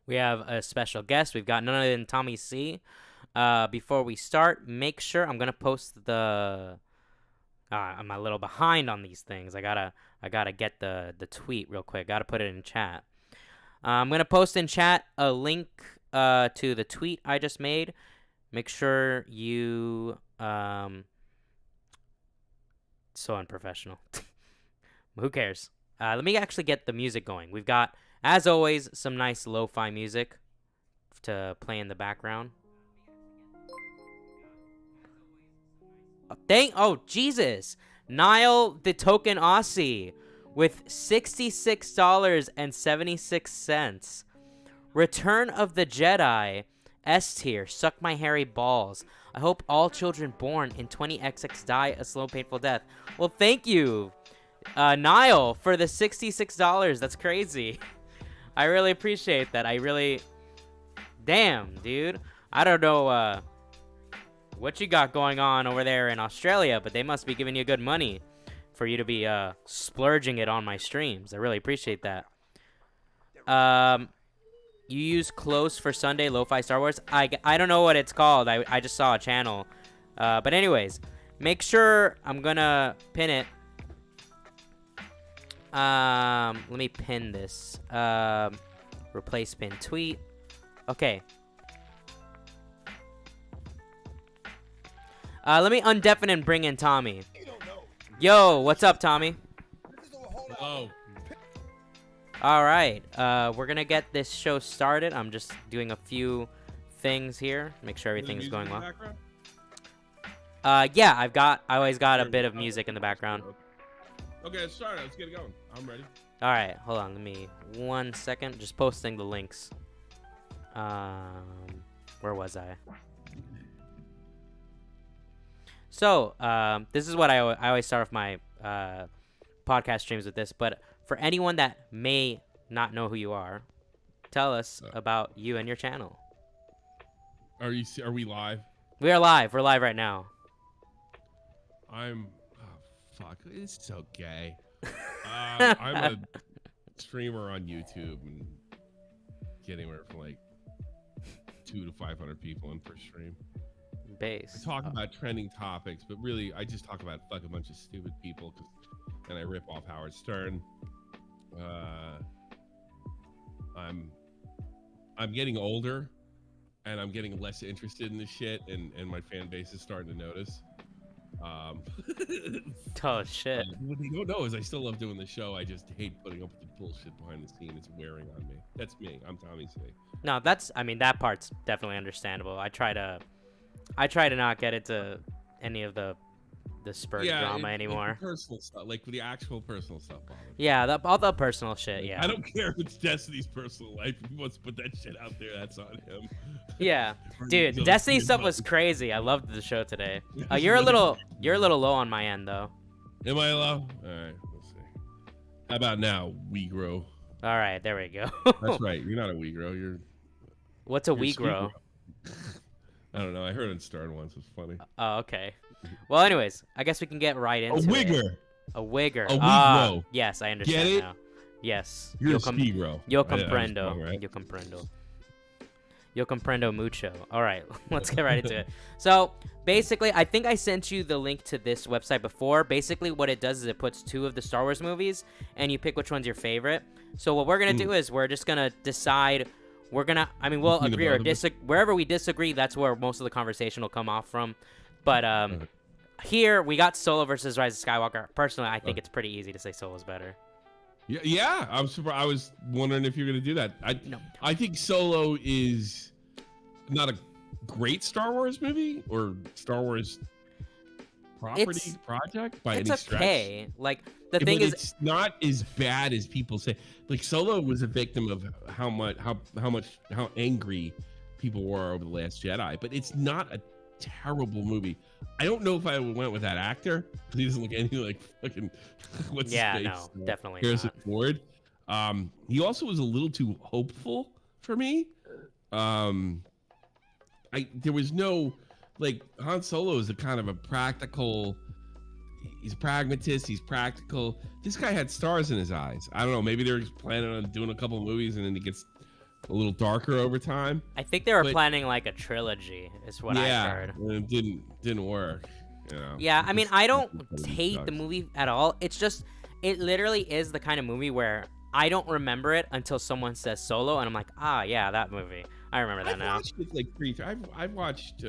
We have a special guest. We've got none other than Tommy C. Before we start, make sure I'm gonna post the. I'm a little behind on these things. I gotta get the tweet real quick. Gotta put it in chat. I'm gonna post in chat a link to the tweet I just made. Make sure you so unprofessional. Who cares? Let me actually get the music going. We've got, as always, some nice lo-fi music to play in the background. Oh, Jesus. Nile the Token Aussie with $66.76. Return of the Jedi. S tier. Suck my hairy balls. I hope all children born in 20XX die a slow, painful death. Well, thank you, Nile, for the $66. That's crazy. I really appreciate that. Damn, dude. I don't know what you got going on over there in Australia, but they must be giving you good money for you to be splurging it on my streams. I really appreciate that. You use Close for Sunday Lo-Fi Star Wars? I don't know what it's called. I just saw a channel. But anyways, make sure I'm gonna pin it. Let me pin this. Replace pin tweet. Okay. Let me undeafen and bring in Tommy. Yo, what's up, Tommy? Hello. All right. We're gonna get this show started. I'm just doing a few things here. Make sure everything's going well. Yeah, I always got a bit of music in the background. Okay, let's start. Let's get it going. I'm ready. All right, hold on. Let me 1 second. Just posting the links. Where was I? So, this is what I always start off my podcast streams with this. But for anyone that may not know who you are, tell us about you and your channel. Are we live? We are live. We're live right now. Oh, fuck. It's so gay. I'm a streamer on YouTube and get anywhere from like 200 to 500 people in per stream. Base. I talk about trending topics, but really I just talk about fuck a bunch of stupid people, and I rip off Howard Stern. I'm getting older, and I'm getting less interested in this shit, and my fan base is starting to notice. Oh shit. What they don't know is I still love doing the show. I just hate putting up with the bullshit behind the scene. It's wearing on me. That's me. I'm Tommy C. No, that part's definitely understandable. I try to not get into any of the spurt drama anymore. Like the personal stuff, like the actual personal stuff. Yeah, all the personal shit. Yeah. I don't care if it's Destiny's personal life. If he wants to put that shit out there, that's on him. Yeah, dude, Destiny stuff was crazy. I loved the show today. You're a little low on my end though. Am I low? All right, let's see. How about now, Weegro? All right, there we go. That's right. You're not a Weegro. What's a Weegro? I don't know. I heard it Stern once. It's funny. Oh, okay. Well, anyways, I guess we can get right into a wigger. It. A wigger. A Weegro. Yes, I understand Get it? now. Yes. You're a Speegro. Yo comprendo. Wrong, right? Yo comprendo. Yo comprendo mucho. All right, let's get right into it. So, basically, I think I sent you the link to this website before. Basically, what it does is it puts 2 of the Star Wars movies, and you pick which one's your favorite. So, what we're going to do is we're just going to decide. We'll agree or disagree. Wherever we disagree, that's where most of the conversation will come off from. But here, we got Solo versus Rise of Skywalker. Personally, I think it's pretty easy to say Solo's better. Yeah, I'm surprised. I was wondering if you're going to do that. I think Solo is not a great Star Wars movie or Star Wars project by any stretch. It's okay. Like the thing is, it's not as bad as people say. Like Solo was a victim of how angry people were over the Last Jedi, but it's not a terrible movie. I don't know if I went with that actor because he doesn't look anything like fucking what's his face? No, definitely Harrison not. Ford. He also was a little too hopeful for me. There was no like Han Solo is a kind of a practical. He's a pragmatist. He's practical. This guy had stars in his eyes. I don't know. Maybe they're planning on doing a couple of movies and then he gets a little darker over time. I think they were But planning like a trilogy, is what I heard. and it didn't work. You know, Yeah, I mean, I don't Totally hate the sucks. movie at all. It's just, it literally is the kind of movie where I don't remember it until someone says Solo, and I'm like, ah, yeah, that movie. I remember that I've now. watched it like three. I've watched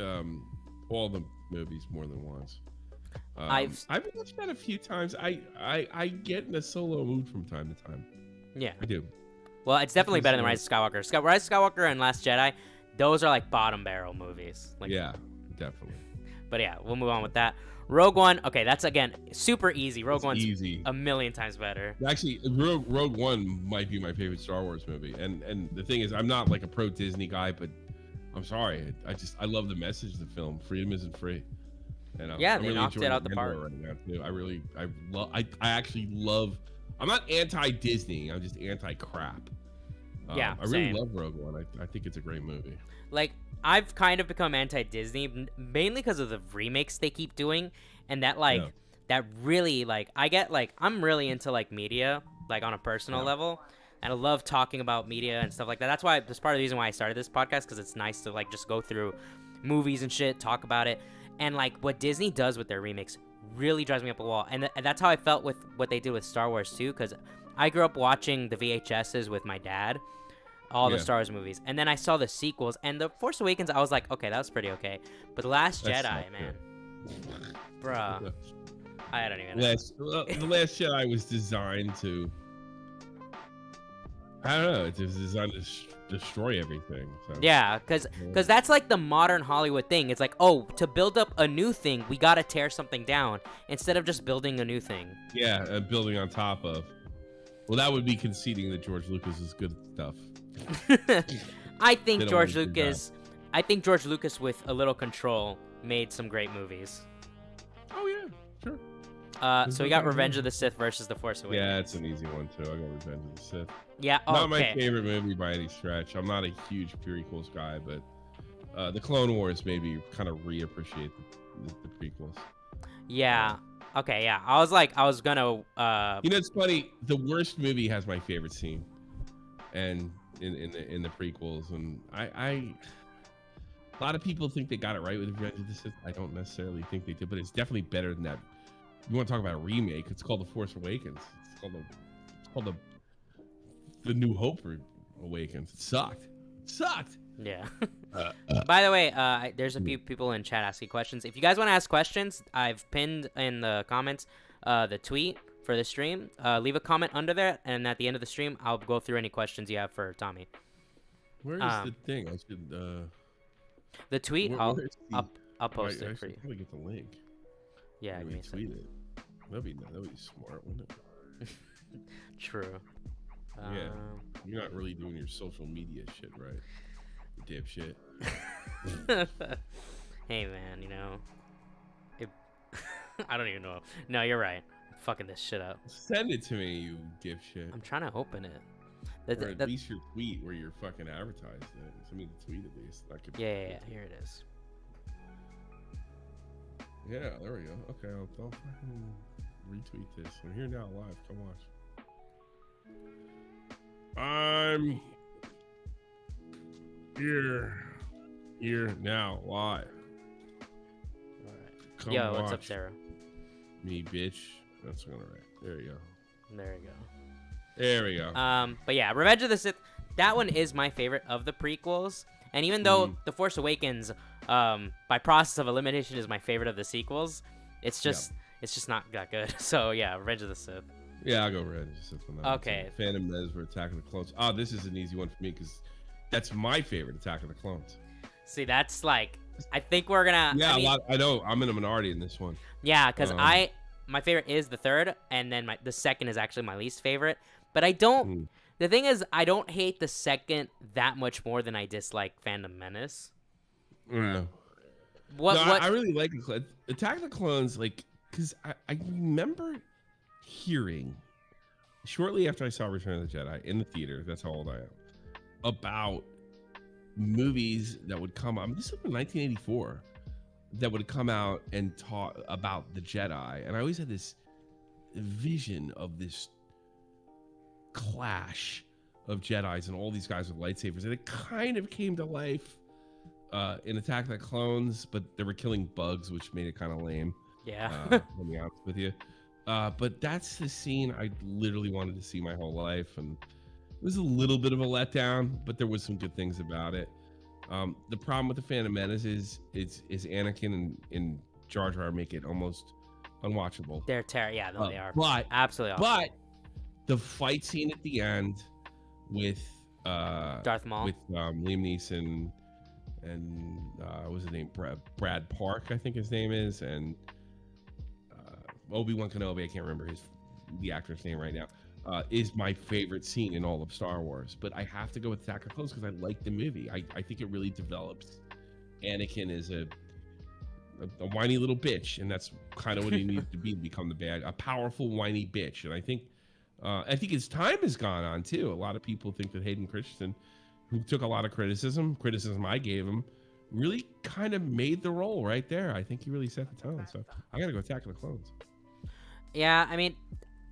all the movies more than once. I've I've watched that a few times. I get in a Solo mood from time to time. Yeah. I do. Well, it's definitely Because, better than Rise of Skywalker. Rise of Skywalker and Last Jedi, those are like bottom barrel movies. Like, Yeah, definitely. But yeah, we'll move on with that. Rogue One, okay, that's again super easy. Rogue It's One's easy. a million times better. Actually, Rogue One might be my favorite Star Wars movie. And the thing is, I'm not like a pro Disney guy, but I'm sorry. I love the message of the film. Freedom isn't free. And Yeah, I'm they really knocked it enjoying out the park. Right now too. I actually love. I'm not anti-Disney. I'm just anti-crap. Yeah, I really same. love Rogue One. I think it's a great movie. Like, I've kind of become anti-Disney, mainly because of the remakes they keep doing, and that, like, Yeah. that really, like, I get, like, I'm really into, like, media, like, on a personal Yeah. level, and I love talking about media and stuff like that. That's why, that's part of the reason why I started this podcast, because it's nice to, like, just go through movies and shit, talk about it, and, like, what Disney does with their remakes really drives me up a wall, and that's how I felt with what they did with Star Wars, too, because I grew up watching the VHSs with my dad, all the Yeah. Star Wars movies, and then I saw the sequels, and the Force Awakens, I was like, okay, that was pretty okay, but the Last That Jedi, sucked, man, bruh, I don't even know. The Last Jedi was designed to. I don't know. It was designed to destroy everything. So. Yeah, because that's like the modern Hollywood thing. It's like, oh, to build up a new thing, we gotta tear something down instead of just building a new thing. Yeah, building on top of. Well, that would be conceding that George Lucas is good at stuff. I think They don't George want to do Lucas, with a little control, made some great movies. Oh yeah, sure. So we got Revenge of the Sith versus The Force Awakens. Yeah, it's an easy one too. I got Revenge of the Sith. Yeah. Not my Okay. favorite movie by any stretch. I'm not a huge prequels guy, but the Clone Wars made me kind of reappreciate the prequels. Yeah. Okay. Yeah. I was gonna. You know, it's funny. The worst movie has my favorite scene, and in the prequels, and I a lot of people think they got it right with Revenge of the Sith. I don't necessarily think they did, but it's definitely better than that. You want to talk about a remake? It's called The Force Awakens. It's called the New Hope Awakens. It sucked. Yeah. By the way, there's a few people in chat asking questions. If you guys want to ask questions, I've pinned in the comments the tweet for the stream. Leave a comment under there, and at the end of the stream, I'll go through any questions you have for Tommy. Where is the thing? I should. The tweet, where is the- I'll post I it for should you. probably get the link. Yeah, give me a tweet second. it. That'd be smart, wouldn't it? True. Yeah. You're not really doing your social media shit right, you dipshit. Hey man, you know, I don't even know. No, you're right. I'm fucking this shit up. Send it to me, you dipshit. I'm trying to open it. Or at least your tweet where you're fucking advertised it. Send me the tweet at least. I could. Yeah. Here it is. Yeah, there we go. Okay, I'll fucking retweet this. I'm here now live. Come watch. I'm here now live. All right. Come Yo, what's watch up, Sarah? me, bitch. That's all right. There you go. There you go. There we go. But yeah, Revenge of the Sith. That one is my favorite of the prequels. And even though The Force Awakens, by process of elimination, is my favorite of the sequels, it's just not that good. So yeah, Revenge of the Sith. Yeah, I'll go red. Okay. Phantom Menace for Attack of the Clones. Oh, this is an easy one for me because that's my favorite Attack of the Clones. See, that's like, I think we're gonna. Yeah, I mean, I know. I'm in a minority in this one. Yeah, because my favorite is the third, and then the second is actually my least favorite. But I don't. The thing is, I don't hate the second that much more than I dislike Phantom Menace. Yeah. What? I really like Attack of the Clones, like, because I remember hearing shortly after I saw Return of the Jedi in the theater. That's how old I am. About movies that would come out. This was in 1984. That would come out and talk about the Jedi, and I always had this vision of this clash of Jedis and all these guys with lightsabers, and it kind of came to life in Attack of the Clones, but they were killing bugs, which made it kind of lame. Yeah. To be honest with you. But that's the scene I literally wanted to see my whole life, and it was a little bit of a letdown, but there was some good things about it. The problem with the Phantom Menace is Anakin and Jar Jar make it almost unwatchable. They're terrible. Yeah, no, they are. But absolutely awesome. But the fight scene at the end with Darth Maul, with Liam Neeson and what was his name? Brad Park, I think his name is, and Obi-Wan Kenobi, I can't remember the actor's name right now, is my favorite scene in all of Star Wars. But I have to go with Attack of the Clones because I like the movie. I think it really develops Anakin as a whiny little bitch, and that's kind of what he needs to become a powerful whiny bitch. And I think his time has gone on too. A lot of people think that Hayden Christensen, who took a lot of criticism I gave him, really kind of made the role right there. I think he really set the tone. So I gotta go Attack of the Clones. Yeah, I mean,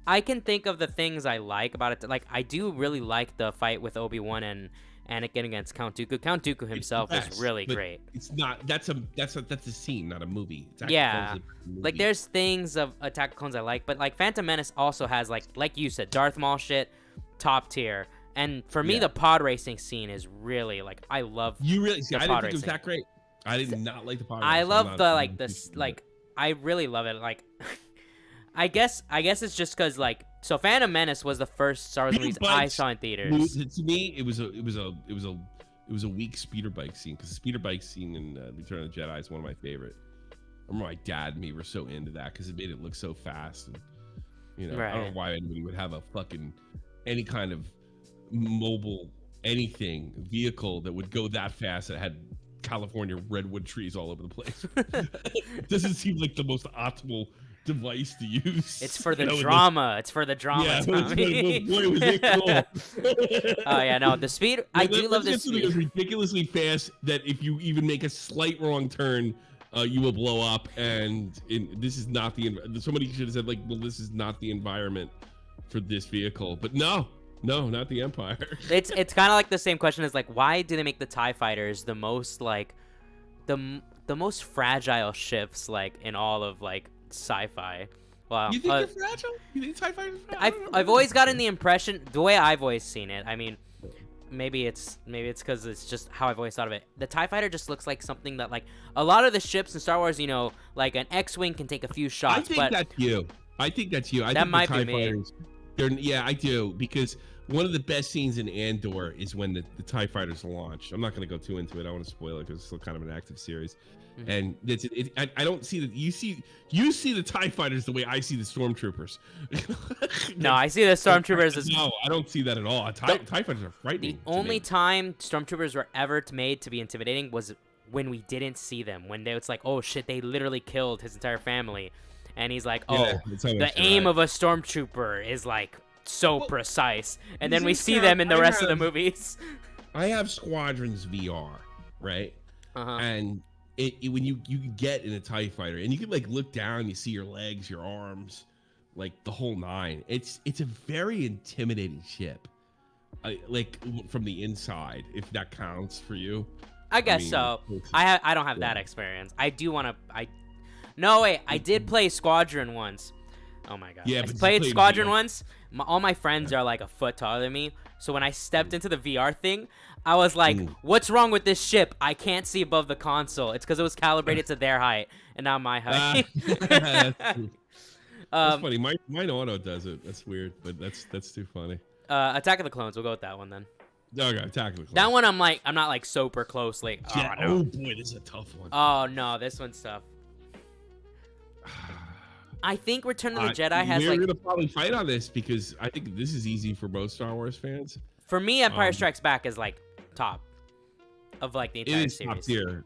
I can think of the things I like about it. Like, I do really like the fight with Obi-Wan and Anakin against Count Dooku. Count Dooku himself is really great. It's not. That's a scene, not a movie. Yeah, like there's things of Attack of Clones I like, but like Phantom Menace also has like you said, Darth Maul shit, top tier. And for me, the pod racing scene is really like I love. You really see? I didn't think racing. It was that great. I did not like the pod. I racing. love I really love it. Like, I guess it's just because like so Phantom Menace was the first Star Wars movies I saw in theaters. To me, it was a weak speeder bike scene, because the speeder bike scene in Return of the Jedi is one of my favorite. I remember my dad and me were so into that because it made it look so fast, and I don't know why anybody would have a fucking any kind of mobile anything vehicle that would go that fast that had California redwood trees all over the place. Doesn't seem like the most optimal device to use. It's for the drama. It's for the drama. Yeah, boy, was it cool. Oh yeah, no, the speed. I do love the speed. It's ridiculously fast that if you even make a slight wrong turn, you will blow up. And this is not somebody should have said like, well, this is not the environment for this vehicle. But no, not the Empire. It's kind of like the same question as like, why do they make the TIE fighters the most like the most fragile ships like in all of like sci-fi? Wow. You think they're fragile? You think TIE fighters are fragile? I've always gotten the impression, the way I've always seen it, I mean, maybe it's because it's just how I've always thought of it. The TIE fighter just looks like something that like a lot of the ships in Star Wars, like an X-wing can take a few shots. I think that's you. I think that might be me. Yeah, I do, because one of the best scenes in Andor is when the TIE fighters launch. I'm not going to go too into it. I don't want to spoil it because it's still kind of an active series. Mm-hmm. And I don't see that. You see the TIE fighters the way I see the stormtroopers. No, I see the stormtroopers as... No, I don't see that at all. TIE fighters are frightening. The only time stormtroopers were ever made to be intimidating was when we didn't see them. When it's like, oh shit, they literally killed his entire family. And he's like, the aim of a stormtrooper is like so precise. And then we see them in the rest of the movies. I have Squadrons VR, right? Uh-huh. And when you get in a TIE fighter and you can like look down, you see your legs, your arms, like the whole nine. It's a very intimidating ship, like from the inside, if that counts for you. I guess so. I don't have that experience. I do want to. No, wait, I did play Squadron once. Oh my god. Yeah, I played Squadron once. All my friends are like a foot taller than me. So when I stepped into the VR thing, I was like, what's wrong with this ship? I can't see above the console. It's because it was calibrated to their height and not my height. That's funny. Mine auto does it. That's weird, but that's too funny. Attack of the Clones. We'll go with that one then. Okay, Attack of the Clones. That one I'm not like super close. Like, oh boy, this is a tough one. Oh no, this one's tough. I think Return of the Jedi has we're gonna probably fight on this because I think this is easy for most Star Wars fans. For me, Empire Strikes Back is like top of like the entire series. Top tier.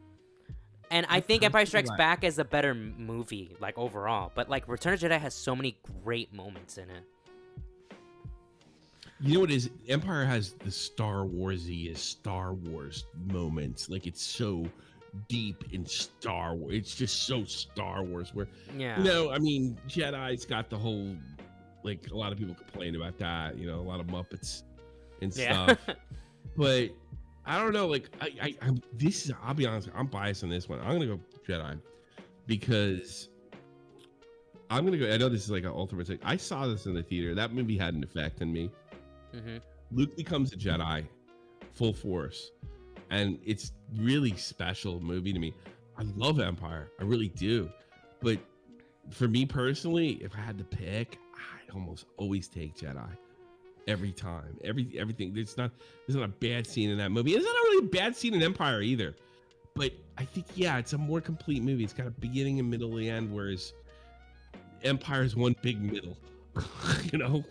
And I think Empire Strikes Back is a better movie, like overall. But like Return of the Jedi has so many great moments in it. You know what it is? Empire has the Star Warsiest Star Wars moments. Like it's so deep in Star Wars. It's just so Star Wars where, I mean, Jedi's got the whole, like a lot of people complain about that, a lot of Muppets and Yeah. stuff. But I don't know. Like I'll be honest. I'm biased on this one. I'm gonna go Jedi because I'm gonna go. I know this is like an ultimate thing. I saw this in the theater. That movie had an effect on me. Mm-hmm. Luke becomes a Jedi, full force, and it's really special movie to me. I love Empire, I really do, but for me personally, if I had to pick, I'd almost always take Jedi. Every time, everything. There's not a bad scene in that movie. There's not really a bad scene in Empire either. But I think it's a more complete movie. It's got a beginning and middle and end, whereas Empire's one big middle. You know.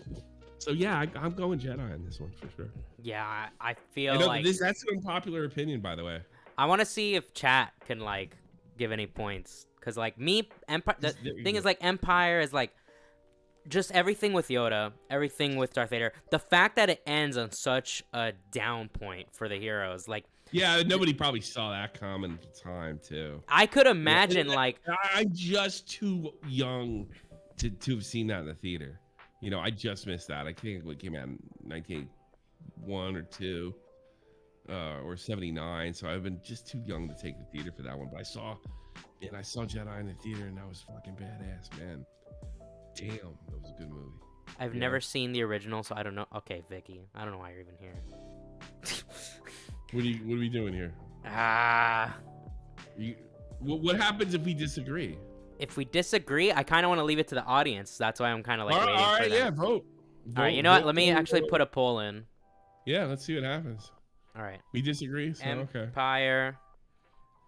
So yeah, I'm going Jedi on this one for sure. Yeah, I feel like that's an unpopular opinion, by the way. I want to see if chat can like give any points, because like me, Empire. The thing is, like, Empire is like just everything with Yoda, everything with Darth Vader. The fact that it ends on such a down point for the heroes, like. Yeah, nobody probably saw that coming at the time too. I could imagine I'm just too young to have seen that in the theater. You know, I just missed that. I think it came out in 1981 or 2. Or 79, so I've been just too young to take the theater for that one. But I saw Jedi in the theater, and that was fucking badass, man. Damn, that was a good movie. I've never seen the original, so I don't know. Okay, Vicky, I don't know why you're even here. What are we doing here? What happens if we disagree? If we disagree, I kind of want to leave it to the audience. That's why I'm kind of like waiting all right, for them. yeah, vote. All right, you know what? Let me actually put a poll in. Yeah, let's see what happens. All right. We disagree, so okay. Empire.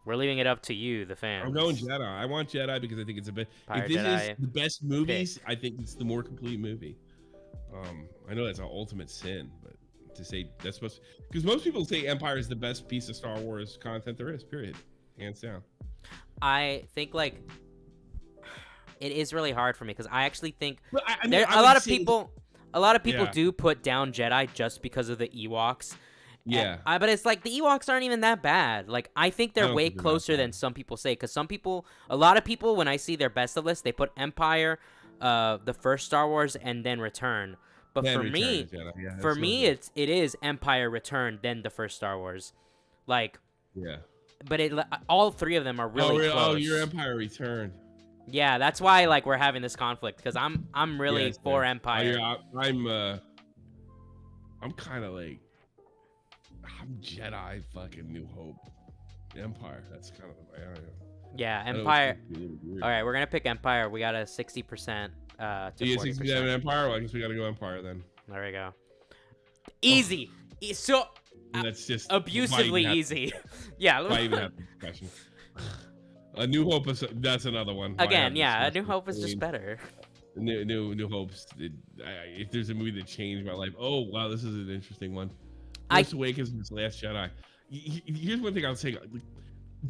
We're leaving it up to you, the fans. I'm going Jedi. I want Jedi because I think it's a bit. If this Jedi is the best movies, I think it's the more complete movie. I know that's an ultimate sin, but to say that's supposed because most people say Empire is the best piece of Star Wars content there is. Period, hands down. I think like it is really hard for me because I actually think I mean, there a lot of people do put down Jedi just because of the Ewoks. Yeah, but it's like the Ewoks aren't even that bad. Like I think they're way closer than some people say. Because a lot of people, when I see their best of list, they put Empire, the first Star Wars, and then Return. But then for me, it is Empire, Return, then the first Star Wars. Like, yeah. But all three of them are really close. Oh, your Empire Return. Yeah, that's why like we're having this conflict because I'm really for Empire. I'm kind of like. I'm Jedi, fucking New Hope, Empire. That's kind of the way I am. Yeah, Empire. All right, we're gonna pick Empire. We got a 60%. To 60% Empire. Well, I guess we gotta go Empire then. There we go. Easy. So that's just abusively easy. Yeah. Why even have the discussion? A New Hope that's another one. Again, yeah, A New Hope is just better. New Hope's. If there's a movie that changed my life, oh wow, this is an interesting one. Force Awakens and Last Jedi. Here's one thing I'll say.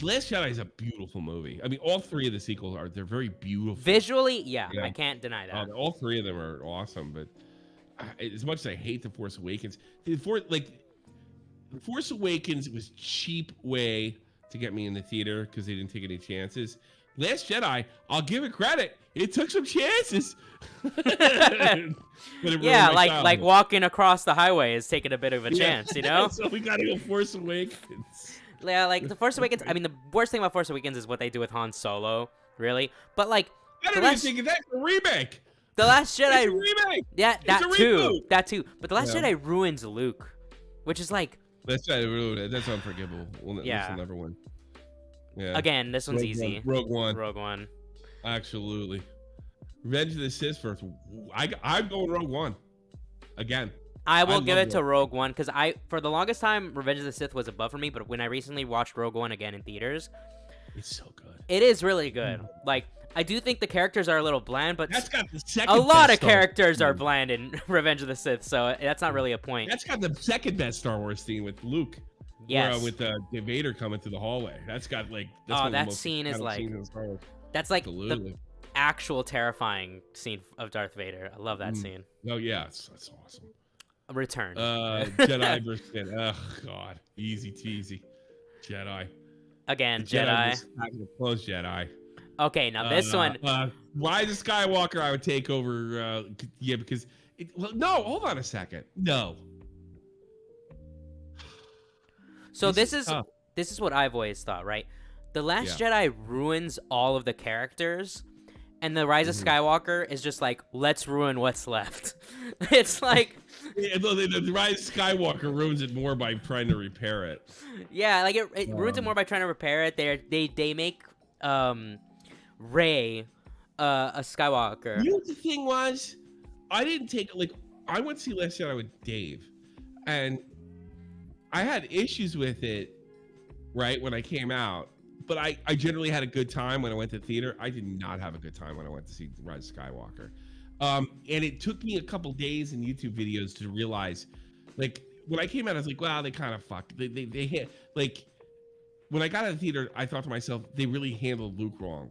Last Jedi is a beautiful movie. I mean, all three of the sequels they're very beautiful. Visually, yeah. I can't deny that. All three of them are awesome, but as much as I hate The Force Awakens, The Force Awakens was a cheap way to get me in the theater because they didn't take any chances. Last Jedi, I'll give it credit. It took some chances. Yeah, like walking across the highway is taking a bit of a chance, you know? So we gotta go Force Awakens. Yeah, like The Force Awakens, I mean, the worst thing about Force Awakens is what they do with Han Solo, really. But like, I don't even think that's a remake. The Last Jedi. It's a remake. Yeah, that too. But The Last Jedi ruins Luke, which is like. That's unforgivable. This will never win. Yeah. Again, this one's easy. Rogue One. Absolutely. Revenge of the Sith first. I'm going Rogue One. Again. I will give it to Rogue One because for the longest time, Revenge of the Sith was above for me. But when I recently watched Rogue One again in theaters, it's so good. It is really good. Like I do think the characters are a little bland, but that's got the second. A lot of characters are bland in Revenge of the Sith, so that's not really a point. That's got the second best Star Wars scene with Luke. Yes. With Vader coming through the hallway. That's got like. That scene is like. That's like the actual terrifying scene of Darth Vader. I love that scene. Oh yeah, that's awesome. Return. Jedi versus Jedi. Oh god, easy teasy. Jedi. Again, Jedi. Close Jedi. Okay, now this one. Rise of Skywalker, I would take over. Because. No, hold on a second. No. So this is tough. this is what I've always thought, right? The Last Yeah. Jedi ruins all of the characters, and the Rise of Skywalker is just like, let's ruin what's left. It's like, Yeah, the Rise of Skywalker ruins it more by trying to repair it. yeah, like it ruins it more by trying to repair it. They make Rey a Skywalker. You know what the thing was? I didn't take like I went to see Last Jedi with Dave, and I had issues with it right when I came out, but I generally had a good time when I went to the theater. I did not have a good time when I went to see Rise of Skywalker. And it took me a couple days in YouTube videos to realize, like, when I came out, I was like, wow, they kind of fucked. They hit, like, when I got out of the theater, I thought to myself, they really handled Luke wrong.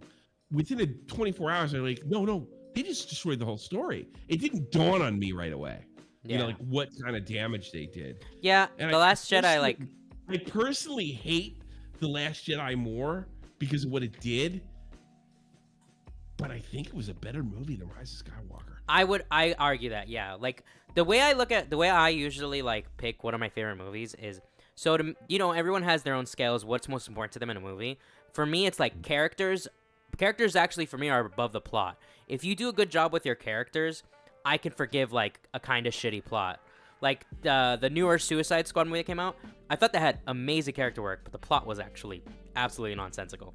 Within 24 hours, I'm like, no, they just destroyed the whole story. It didn't dawn on me right away. Yeah. You know, like, what kind of damage they did. Yeah, And The Last Jedi, like... I personally hate The Last Jedi more because of what it did, but I think it was a better movie than Rise of Skywalker. I argue that, yeah. Like, the way I usually, like, pick one of my favorite movies is, so, you know, everyone has their own scales, what's most important to them in a movie. For me, it's like characters actually, for me, are above the plot. If you do a good job with your characters, I can forgive, like, a kind of shitty plot. Like, the newer Suicide Squad movie that came out, I thought that had amazing character work, but the plot was actually absolutely nonsensical.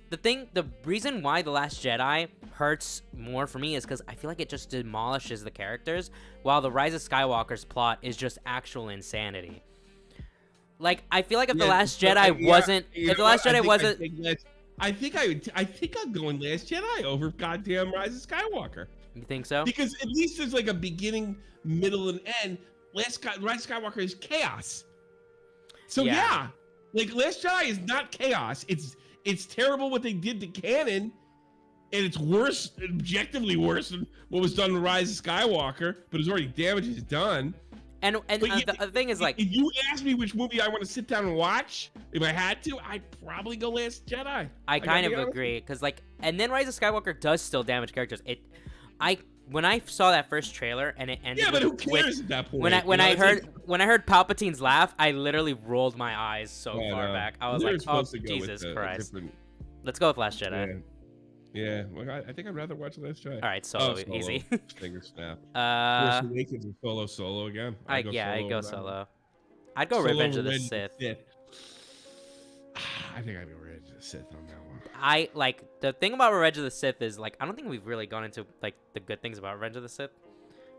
The reason why The Last Jedi hurts more for me is because I feel like it just demolishes the characters, while The Rise of Skywalker's plot is just actual insanity. Like, I feel like if The Last Jedi wasn't... If The Last Jedi wasn't... I think I'm going Last Jedi over goddamn Rise of Skywalker. You think so? Because at least there's like a beginning, middle, and end. Rise of Skywalker is chaos. So yeah, like Last Jedi is not chaos. It's terrible what they did to canon, and it's worse, objectively worse than what was done in Rise of Skywalker. But it's already damage is done. And the thing is, like, if you ask me which movie I want to sit down and watch, if I had to, I'd probably go Last Jedi. I kind of agree, because, like, and then Rise of Skywalker does still damage characters. When I saw that first trailer and it ended, yeah, but who cares at that point? When I heard Palpatine's laugh, I literally rolled my eyes so far back. I was like, oh, Jesus Christ. Let's go with Last Jedi. Yeah, well, I think I'd rather watch Last Jedi. All right, Solo. Easy. Finger snap. Force Awakens or Solo again. I'd go Solo. I'd go Revenge of the Sith. I think I'd go Revenge of the Sith on that one. I like the thing about Revenge of the Sith is, like, I don't think we've really gone into, like, the good things about Revenge of the Sith.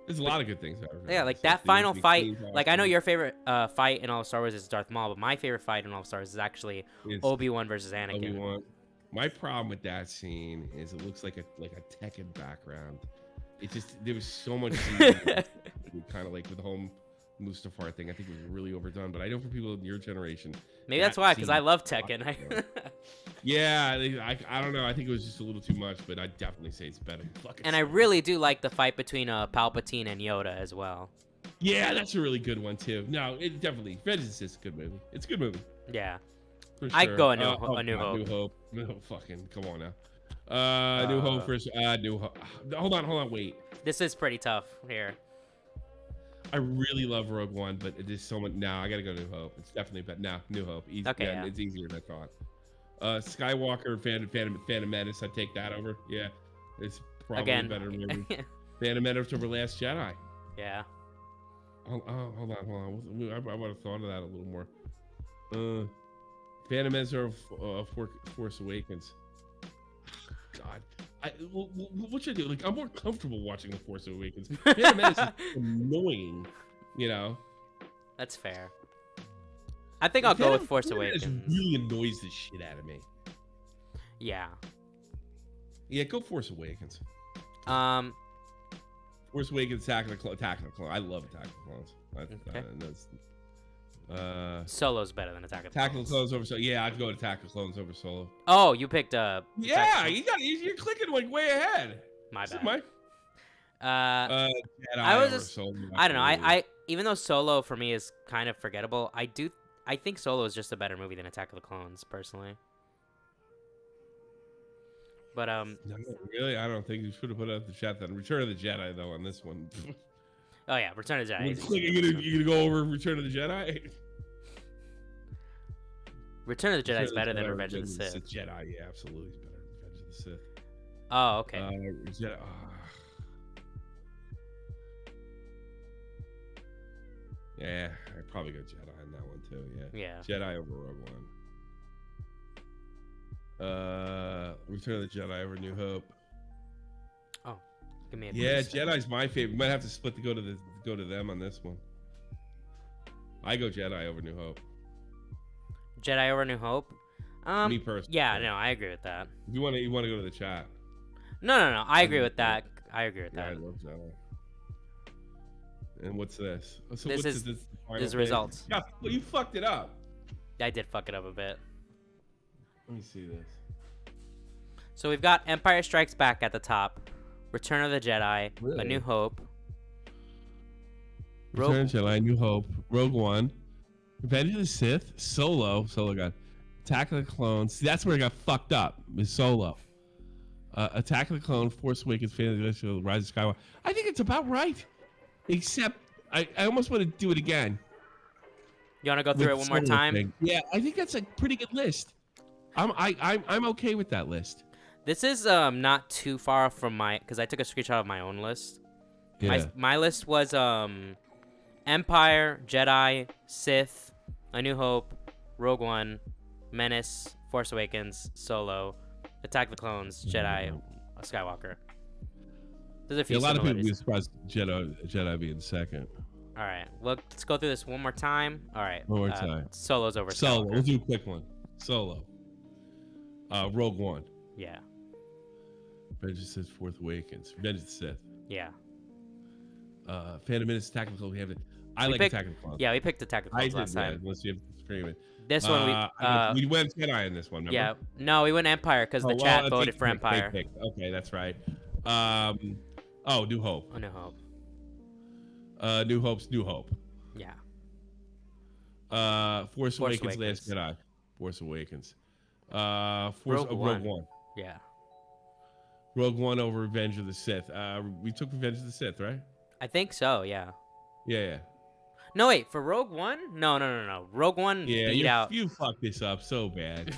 There's a lot of good things about Revenge. Yeah, like that final fight. Like, I know your favorite fight in all of Star Wars is Darth Maul, but my favorite fight in all of Star Wars is actually Obi-Wan versus Anakin. Obi-Wan. My problem with that scene is it looks like a Tekken background. It just, there was so much kind of like with the whole Mustafar thing. I think it was really overdone, but I know for people in your generation, maybe that's why, because I love Tekken. Yeah, I don't know. I think it was just a little too much, but I'd definitely say it's better. And I really do like the fight between Palpatine and Yoda as well. Yeah, that's a really good one too. No, it definitely, Revenge of the Sith is a good movie. It's a good movie. Yeah. For sure. I'd go a New Hope. No, fucking, come on now. New Hope first. New Hope. Hold on, wait. This is pretty tough here. I really love Rogue One, but it is so much. Now I gotta go New Hope. It's definitely better. Now New Hope. Okay, yeah. It's easier than I thought. Skywalker, Phantom Menace. I take that over. Yeah, it's probably a better movie. Phantom Menace over Last Jedi. Yeah. Hold on. I would have thought of that a little more. Phantom Menace or Force Awakens. God, what should I do? Like, I'm more comfortable watching The Force Awakens. Phantom Menace is annoying, you know. That's fair. I think I'll go with Force Awakens. It really annoys the shit out of me. Yeah. Yeah, go Force Awakens. Force Awakens, Attack of the Clones. I love Attack of the Clones. Okay. Solo's better than Attack of the Clones. Attack of the Clones over Solo. Yeah, I'd go to Attack of the Clones over Solo. Oh, you picked Yeah, you're clicking like way ahead. My bad. Jedi I was over just, Solo. I don't know. I even though Solo for me is kind of forgettable, I think Solo is just a better movie than Attack of the Clones, personally. But No, really, I don't think you should have put out the chat then. Return of the Jedi though on this one. Oh yeah, Return of the Jedi. You gonna go over Return of the Jedi? Return of the Jedi is Return better of the than Jedi, Revenge of the Sith. Jedi, yeah, absolutely, it's better than Revenge of the Sith. Oh, okay. Jedi, yeah, I'd probably go Jedi on that one too. Yeah. Jedi over Rogue One. Return of the Jedi over New Hope. Oh, give me a yeah. Jedi's my favorite. We might have to split to go to them on this one. I go Jedi over New Hope. Jedi over New Hope. Me personally. Yeah, no, I agree with that. If you want to go to the chat. No. I agree with that. I agree with that. I love Jedi. And what's this? So This is results. Yeah, well, you fucked it up. I did fuck it up a bit. Let me see this. So we've got Empire Strikes Back at the top, Return of the Jedi, Really? A New Hope, Return of the Jedi, New Hope, Rogue One, Revenge of the Sith, Solo God, Attack of the Clones. See, that's where I got fucked up. Is Solo. Attack of the Clones, Force Awakens, Phantom Menace, Rise of Skywalker. I think it's about right. Except I almost want to do it again. You want to go through it one more time? Thing. Yeah, I think that's a pretty good list. I'm okay with that list. This is not too far from because I took a screenshot of my own list. Yeah. My list was Empire, Jedi, Sith, A New Hope, Rogue One, Menace, Force Awakens, Solo, Attack of the Clones, Jedi, Skywalker. There's a few. A lot of people be surprised Jedi being second. All right, well, let's go through this one more time. All right, one more time. Solo's over. Solo. Skywalker. We'll do a quick one. Solo. Rogue One. Yeah. Revenge of the Sith, Force Awakens. Revenge of the Sith. Yeah. Phantom Menace, Attack of the Clones. Attack of the Clones. Yeah, we picked Attack of the Clones last time. Unless you have to scream it. This one we went Jedi in this one. Remember? Yeah. No, we went Empire because the chat voted for Empire. Okay, that's right. New Hope. Oh, New Hope. New Hope's New Hope. Yeah. Force Awakens, Last Jedi. Force Awakens. Rogue One. Yeah. Rogue One over Revenge of the Sith. We took Revenge of the Sith, right? I think so. Yeah. Yeah. No, wait. For Rogue One? No. Rogue One beat out. You fucked this up so bad.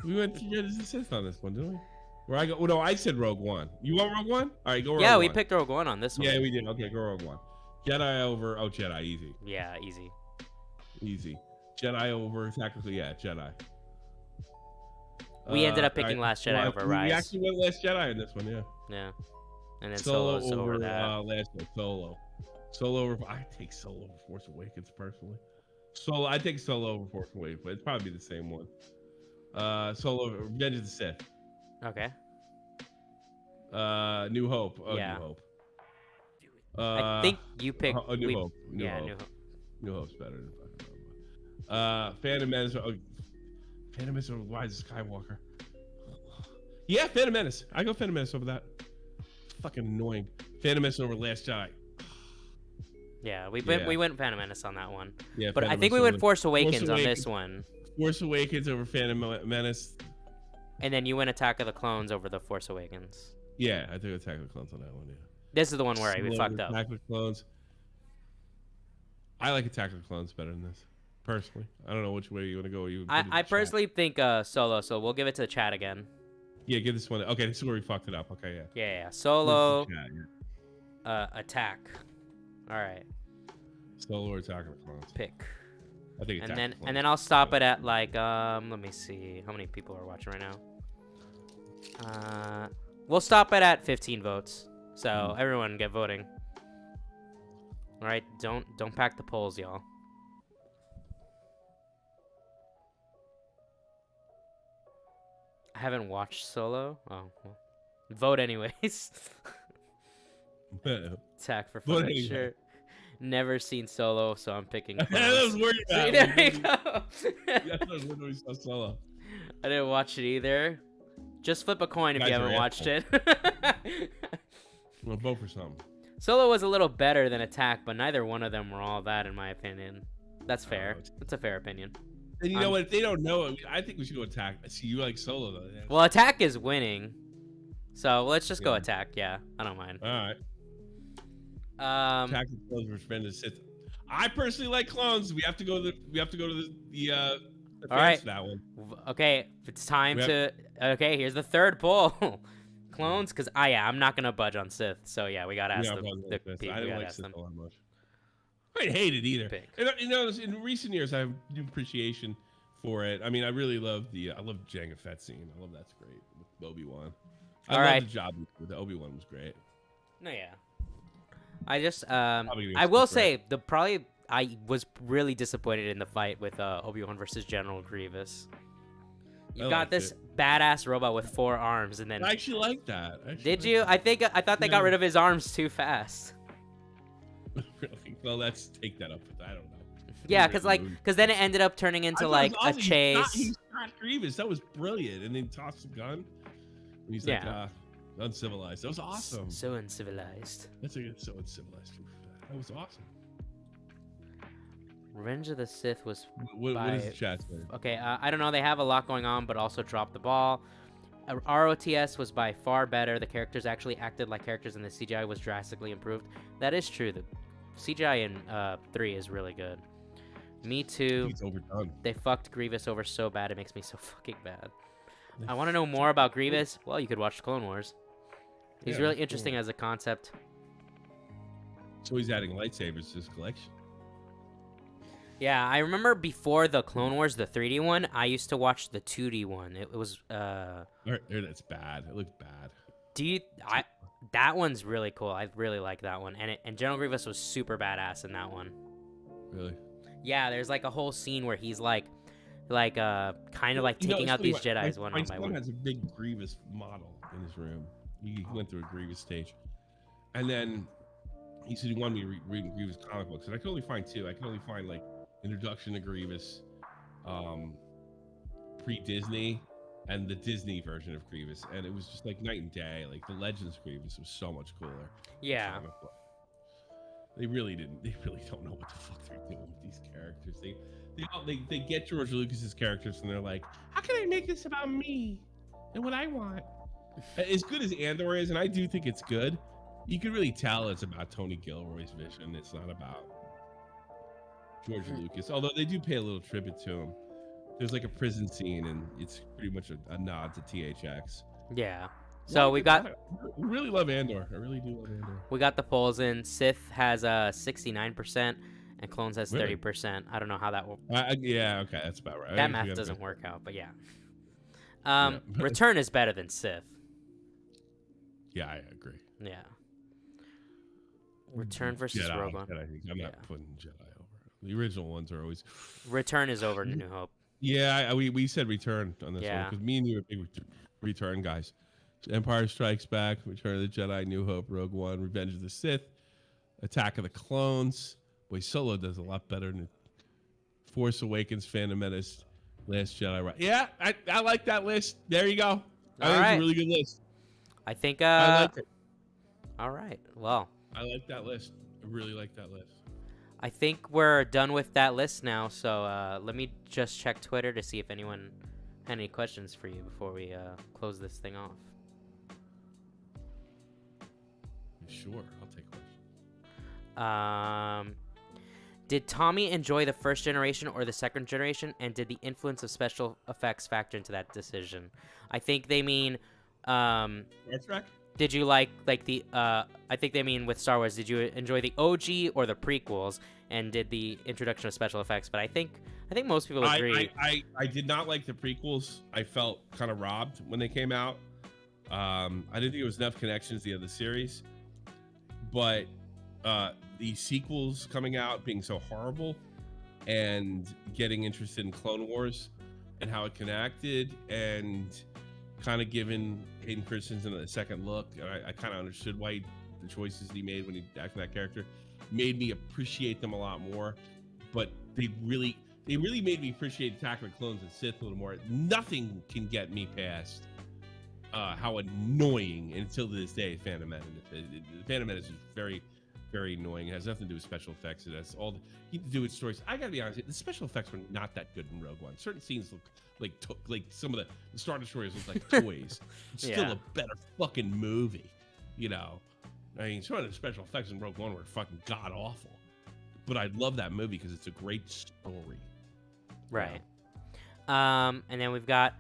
We went to Revenge of the Sith on this one, didn't we? Where I go? Oh, no, I said Rogue One. You want Rogue One? All right, go Rogue One. Yeah, we picked Rogue One on this one. Yeah, we did. Okay, go Rogue One. Jedi over. Oh, Jedi, easy. Yeah, easy. Easy. Jedi over. Technically, yeah, Jedi. We ended up picking Last Jedi over Rise. We actually went Last Jedi in this one, yeah. Yeah. And then Solo's over that. Last one, Solo. Solo over. I take Solo over Force Awakens personally. I take Solo over Force Awakens, but it'd probably be the same one. Solo, Revenge of the Sith. Okay. New Hope. Yeah. New Hope. I think you picked. New Hope. New Hope. New Hope's better than fucking Phantom Menace. Phantom Menace over Rise of Skywalker. Yeah, Phantom Menace. I go Phantom Menace over that. Fucking annoying. Phantom Menace over Last Jedi. Yeah, we went Phantom Menace on that one. Yeah, but Phantom I think Menace we went Force Awakens on this one. Force Awakens over Phantom Menace. And then you went Attack of the Clones over the Force Awakens. Yeah, I think Attack of the Clones on that one. Yeah. This is the one where we fucked up. Attack of the Clones. I like Attack of the Clones better than this, personally. I don't know which way you want to go. I personally think Solo, so we'll give it to the chat again. Yeah, give this one. Okay, this is where we fucked it up. Okay, yeah. Yeah. Solo. Attack. All right. Solo or Attack of the Clones. Pick. I think Attack of the Clones. And then I'll stop it at like let me see how many people are watching right now. We'll stop it at 15 votes. So everyone get voting. All right, don't pack the polls, y'all. I haven't watched Solo. Oh, well. Vote anyways. Attack for fun. Anyway. Sure. Never seen Solo, so I'm picking. I was worried about it. There you go. That's what we saw Solo. I didn't watch it either. Just flip a coin if you haven't watched it. We'll vote for something. Solo was a little better than Attack, but neither one of them were all that, in my opinion. That's fair. That's a fair opinion. And you know what? If they don't know it, I think we should go Attack. See, you like Solo, though. Yeah. Well, Attack is winning. So let's just go Attack. Yeah, I don't mind. All right. Attack the Clones versus Revenge of the Sith. I personally like clones. We have to go to the All right. For that one. Okay, it's time Yep. to. Okay, here's the third poll. Clones, because I'm not gonna budge on Sith. So yeah, we gotta ask Yeah, the I people. We didn't gotta like ask Sith them. all that much. I didn't hate it either. Pick. And you know, in recent years, I have new appreciation for it. I mean, I really love I love Jango Fett scene. I love that's great with Obi-Wan. I All love right. the job with the Obi-Wan was great. No, yeah. I just Probably I will skip right. say I was really disappointed in the fight with Obi-Wan versus General Grievous. You I got liked this it. badass robot with 4 arms, and then I actually like that. did you? I thought they got Yeah. rid of his arms too fast. Really? Well, let's take that up. I don't know. Yeah, Rewritten movie. because then it ended up turning into I thought like it a was awesome. chase. He shot Grievous. That was brilliant. And then tossed the gun. And he's like, Yeah. uncivilized. That was awesome. So uncivilized. That's so uncivilized. That was awesome. Revenge of the Sith was What by is the chat saying? okay. I don't know. They have a lot going on, but also dropped the ball. ROTS was by far better. The characters actually acted like characters, and the CGI was drastically improved. That is true. The CGI in 3 is really good. Me too. He's overdone. They fucked Grievous over so bad. It makes me so fucking bad. I want to know more about Grievous. Well, you could watch Clone Wars. He's Yeah, really Clone interesting as a concept. So he's adding lightsabers to his collection. Yeah, I remember before the Clone Wars, the 3D one, I used to watch the 2D one. It was That's bad. It looked bad. that one's really cool. I really like that one. And General Grievous was super badass in that one. Really? Yeah, there's like a whole scene where he's like kind of like taking out these Jedis one my by son one. has a big Grievous model in his room. He went through a Grievous stage. And then he said he wanted me to read Grievous comic books. And I could only find 2. I could only find like Introduction to Grievous, pre-Disney, and the Disney version of Grievous. And it was just like night and day. Like the Legends of Grievous was so much cooler. Yeah. They really didn't. They really don't know what the fuck they're doing with these characters. They get George Lucas's characters and they're like, how can I make this about me and what I want? As good as Andor is, and I do think it's good, you can really tell it's about Tony Gilroy's vision. It's not about George Lucas. Although they do pay a little tribute to him. There's like a prison scene, and it's pretty much a nod to THX. Yeah. So we got. I really love Andor. I really do love Andor. We got the polls in. Sith has 69%, and Clones has Really? 30%. I don't know how that will. Yeah, okay, that's about right. That math doesn't work out, but yeah. Return is better than Sith. Yeah, I agree. Yeah. Return versus Jedi, Rogue One. I think I'm not putting Jedi over. The original ones are always. Return is over New Hope. Yeah, we said Return on this one Yeah. because me and you are big Return guys. Empire Strikes Back, Return of the Jedi, New Hope, Rogue One, Revenge of the Sith, Attack of the Clones. Boy, Solo does a lot better than Force Awakens, Phantom Menace, Last Jedi. Right? Yeah, I like that list. There you go. I think it's a really good list. I think. I like it. All right. Well. I like that list. I really like that list. I think we're done with that list now. So let me just check Twitter to see if anyone had any questions for you before we close this thing off. Sure, I'll take questions. Did Tommy enjoy the first generation or the second generation, and did the influence of special effects factor into that decision? I think they mean. Star Trek? Did you like the? I think they mean with Star Wars. Did you enjoy the OG or the prequels? And did the introduction of special effects? But I think most people agree. I did not like the prequels. I felt kind of robbed when they came out. I didn't think it was enough connections to the other series. But the sequels coming out being so horrible and getting interested in Clone Wars and how it connected and kind of giving Hayden Christensen a second look. And I kind of understood why the choices that he made when he acted that character made me appreciate them a lot more. But they really made me appreciate Attack of the Clones and Sith a little more. Nothing can get me past how annoying, until to this day, Phantom Menace. Phantom Menace is very, very annoying. It has nothing to do with special effects. It has all to do with stories. I gotta be honest, the special effects were not that good in Rogue One. Certain scenes look like some of the Star Destroyers look like toys. It's still a better fucking movie, you know. I mean, some of the special effects in Rogue One were fucking god awful, but I love that movie because it's a great story. Right. And then we've got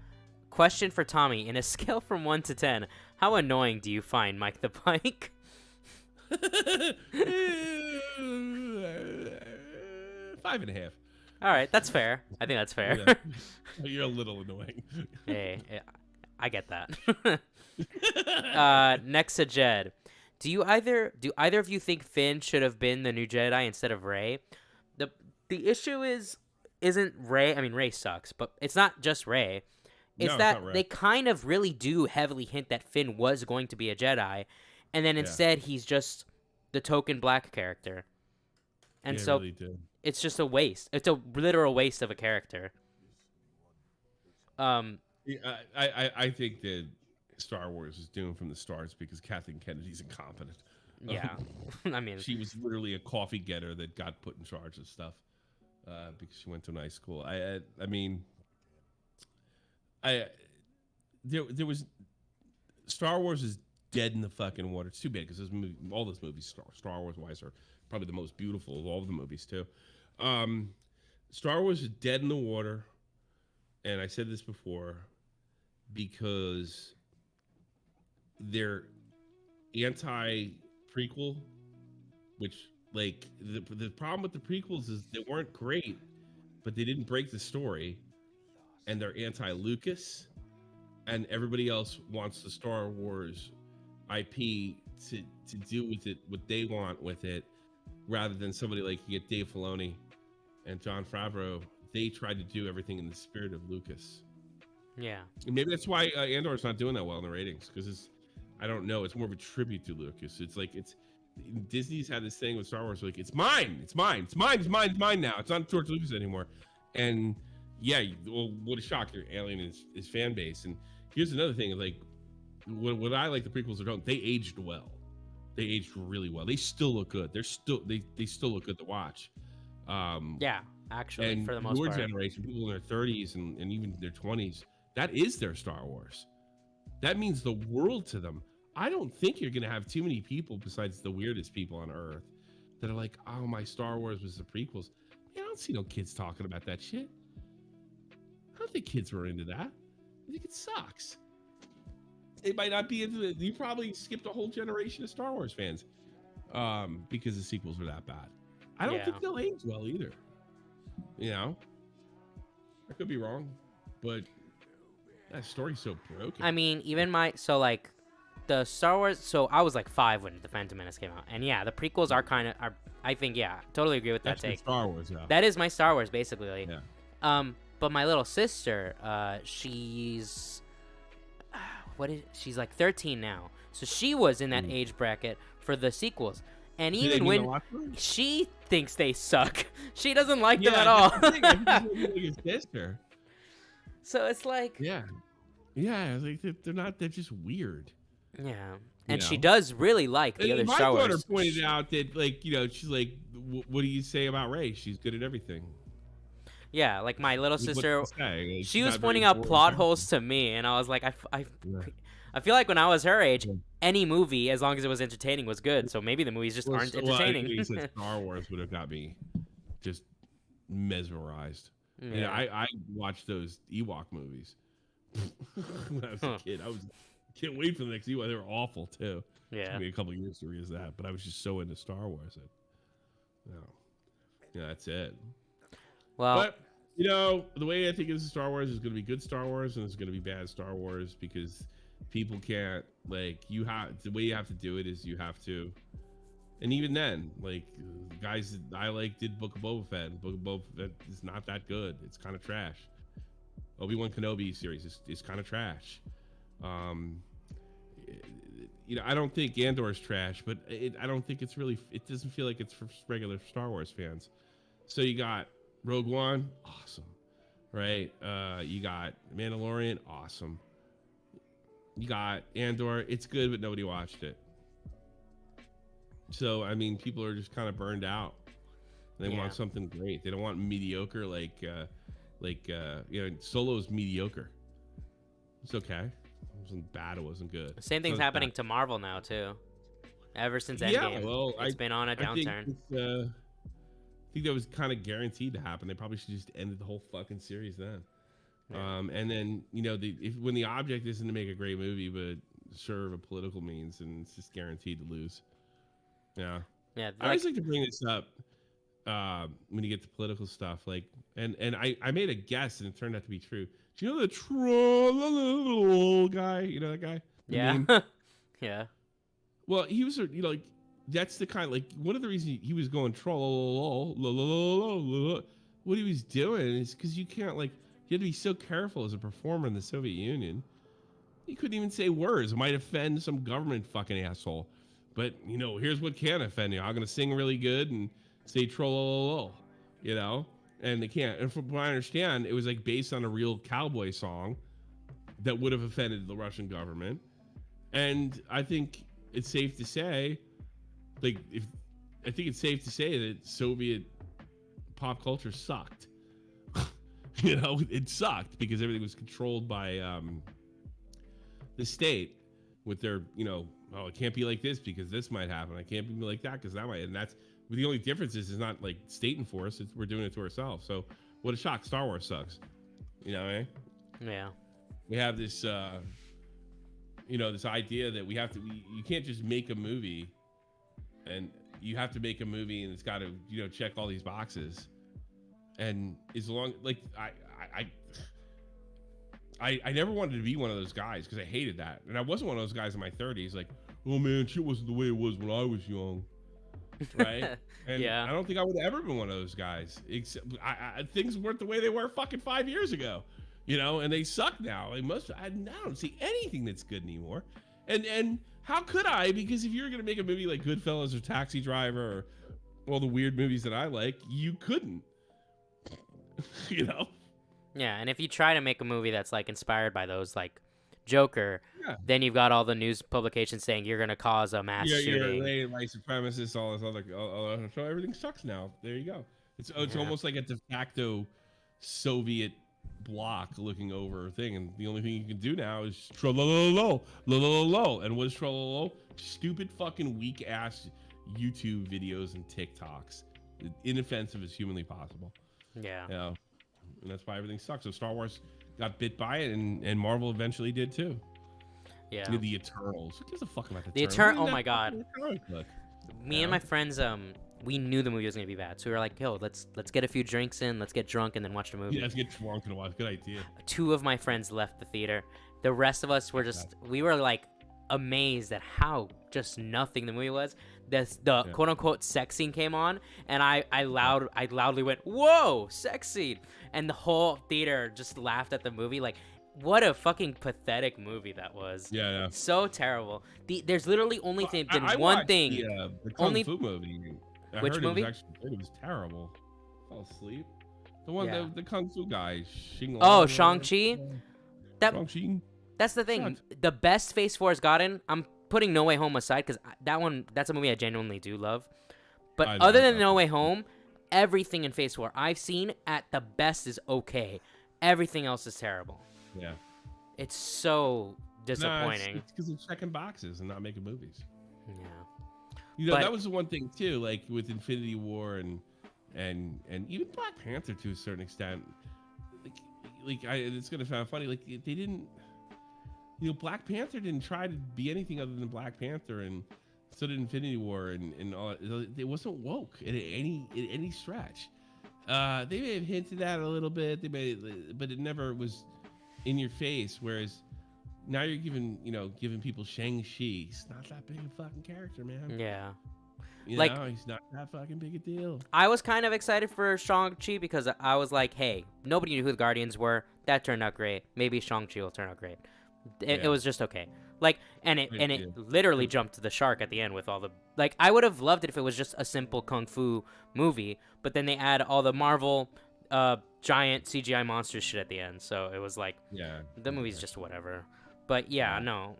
question for Tommy. In a scale from 1 to 10, how annoying do you find Mike the Bike? 5.5. All right, that's fair. I think that's fair. Yeah. You're a little annoying. Hey, I get that. Next to Jed. Do either of you think Finn should have been the new Jedi instead of Rey? The issue isn't Rey. I mean, Rey sucks, but it's not just Rey. It's No, that it's not Rey. they kind of really do heavily hint that Finn was going to be a Jedi, and then instead he's just the token black character. And so really do. it's just a waste. It's a literal waste of a character. Yeah, I think that Star Wars is doomed from the stars because Kathleen Kennedy's incompetent. Yeah, I mean, she was literally a coffee getter that got put in charge of stuff because she went to a nice school. There was Star Wars is dead in the fucking water. It's too bad because all those movies, Star Wars wise, are probably the most beautiful of all of the movies too. Star Wars is dead in the water, and I said this before because they're anti-prequel, which like the problem with the prequels is they weren't great, but they didn't break the story, and they're anti-Lucas, and everybody else wants the Star Wars IP to do with it what they want with it, rather than somebody like you get Dave Filoni and Jon Favreau. They tried to do everything in the spirit of Lucas. yeah. And maybe that's why Andor's not doing that well in the ratings, because I don't know, it's more of a tribute to Lucas. It's like Disney's had this thing with Star Wars, like it's mine now. It's not George Lucas anymore. And yeah, well, what a shock! You're alienating his fan base. And here's another thing: like what I like the prequels or don't, they aged well. They aged really well. They still look good. They still look good to watch. Yeah, actually, and for the most your part. generation, people in their 30s and even their 20s, that is their Star Wars. That means the world to them. I don't think you're going to have too many people besides the weirdest people on Earth that are like, oh, my Star Wars was the prequels. Man, I don't see no kids talking about that shit. I don't think kids were into that. I think it sucks. They might not be into it. You probably skipped a whole generation of Star Wars fans because the sequels were that bad. I don't think they'll age well either. You know? I could be wrong, but that story's so broken. I mean, even the Star Wars. So I was like 5 when the Phantom Menace came out, and yeah, the prequels are I think, yeah, totally agree with that take. Star Wars, yeah. That is my Star Wars, basically. Like, yeah. But my little sister, she's she's like 13 now, so she was in that age bracket for the sequels, and even when she thinks they suck, she doesn't like them at all. His sister. So it's like, yeah, like they're just weird. Yeah, and she does really like the other Star Wars. My daughter pointed out that, like, she's like, what do you say about Rey? She's good at everything. Yeah, like my little sister, like, she was pointing out plot holes to me, and I was like, I feel like when I was her age, any movie, as long as it was entertaining, was good. So maybe the movies just aren't entertaining. Well, I think Star Wars would have got me just mesmerized. Yeah, I watched those Ewok movies when I was a kid. Can't wait for the next Ewok. They were awful too. Yeah, it took me a couple of years to realize that, but I was just so into Star Wars. Yeah, that's it. Well, but the way I think of Star Wars is going to be good Star Wars and it's going to be bad Star Wars because people can't, like, the way you have to do it is you have to, and even then, like, the guys that I like did Book of Boba Fett, and Book of Boba Fett is not that good. It's kind of trash. Obi-Wan Kenobi series is kind of trash. I don't think Andor is trash, but I don't think it's really, it doesn't feel like it's for regular Star Wars fans. So you got Rogue One, awesome, right? You got Mandalorian, awesome. You got Andor, it's good, but nobody watched it. So, I mean, people are just kind of burned out. They want something great. They don't want mediocre, like Solo's mediocre. It's okay. It wasn't bad, it wasn't good. Same thing's happening to Marvel now, too. Ever since Endgame, it's been on a downturn. I think that was kind of guaranteed to happen. They probably should just ended the whole fucking series then. And then when the object isn't to make a great movie but serve a political means, and it's just guaranteed to lose. Yeah. Yeah. I always like to bring this up when you get to political stuff, like, and I made a guess and it turned out to be true. Do you know the troll guy? You know that guy? Yeah. Yeah. Well, he was, like, that's the kind, like, one of the reasons he was going troll, what he was doing is because you can't, like, you had to be so careful as a performer in the Soviet Union. He couldn't even say words. It might offend some government fucking asshole. But, here's what can offend you. I'm going to sing really good and say troll, and they can't. And from what I understand, it was, like, based on a real cowboy song that would have offended the Russian government. And I think it's safe to say, like, that Soviet pop culture sucked. It sucked because everything was controlled by the state with their, it can't be like this because this might happen. I can't be like that because that might. And that's the only difference is not like state enforced. We're doing it to ourselves. So what a shock. Star Wars sucks. Eh? Yeah. We have this, this idea that you can't just make a movie, and you have to make a movie and it's got to, check all these boxes. And as long, like, I never wanted to be one of those guys because I hated that. And I wasn't one of those guys in my 30s, like, oh man, shit wasn't the way it was when I was young. Right? And yeah. I don't think I would have ever been one of those guys. Except things weren't the way they were fucking 5 years ago. And they suck now. I don't see anything that's good anymore. And how could I? Because if you were going to make a movie like Goodfellas or Taxi Driver or all the weird movies that I like, you couldn't. Yeah, and if you try to make a movie that's like inspired by those, like Joker, then you've got all the news publications saying you're going to cause a mass shooting. You're a white supremacist, all this other, so everything sucks now. There you go. It's almost like a de facto Soviet block looking over a thing, and the only thing you can do now is trollololo. And what is trollololo? Stupid fucking weak ass YouTube videos and TikToks, inoffensive as humanly possible. Yeah. And that's why everything sucks. So Star Wars got bit by it, and Marvel eventually did too. Yeah. The Eternals. Who gives a fuck about the Eternals? Oh my god. Me and my friends, we knew the movie was gonna be bad, so we were like, "Yo, let's get a few drinks in, let's get drunk, and then watch the movie." Yeah, let's get drunk and watch. Good idea. 2 of my friends left the theater. The rest of us were we were like amazed at how just nothing the movie was. The quote unquote sex scene came on, and I loudly went, "Whoa, sex scene!" And the whole theater just laughed at the movie. Like, what a fucking pathetic movie that was. Yeah. So terrible. There's literally only I one thing. The Kung Fu movie. Which movie? It was terrible. I fell asleep. The one, the Kung Fu guy. Shang-Chi? Shang-Chi. That's the thing. The best Phase 4 has gotten, I'm putting No Way Home aside because that's a movie I genuinely do love. But other than No Way Home, everything in Phase 4 I've seen at the best is okay. Everything else is terrible. Yeah. It's so disappointing. It's because they're checking boxes and not making movies. Yeah. That was the one thing too, like with Infinity War and even Black Panther to a certain extent. It's gonna sound funny. Like they didn't, Black Panther didn't try to be anything other than Black Panther, and so did Infinity War and all. It wasn't woke in any stretch. They may have hinted at it a little bit. But it never was in your face. Whereas now you're giving people Shang-Chi. He's not that big a fucking character, man. Yeah. He's not that fucking big a deal. I was kind of excited for Shang-Chi because I was like, hey, nobody knew who the Guardians were. That turned out great. Maybe Shang-Chi will turn out great. It was just okay. Like, and it literally jumped to the shark at the end with all the, like, I would have loved it if it was just a simple Kung Fu movie, but then they add all the Marvel giant CGI monsters shit at the end. So it was like, the movie's just whatever. But no,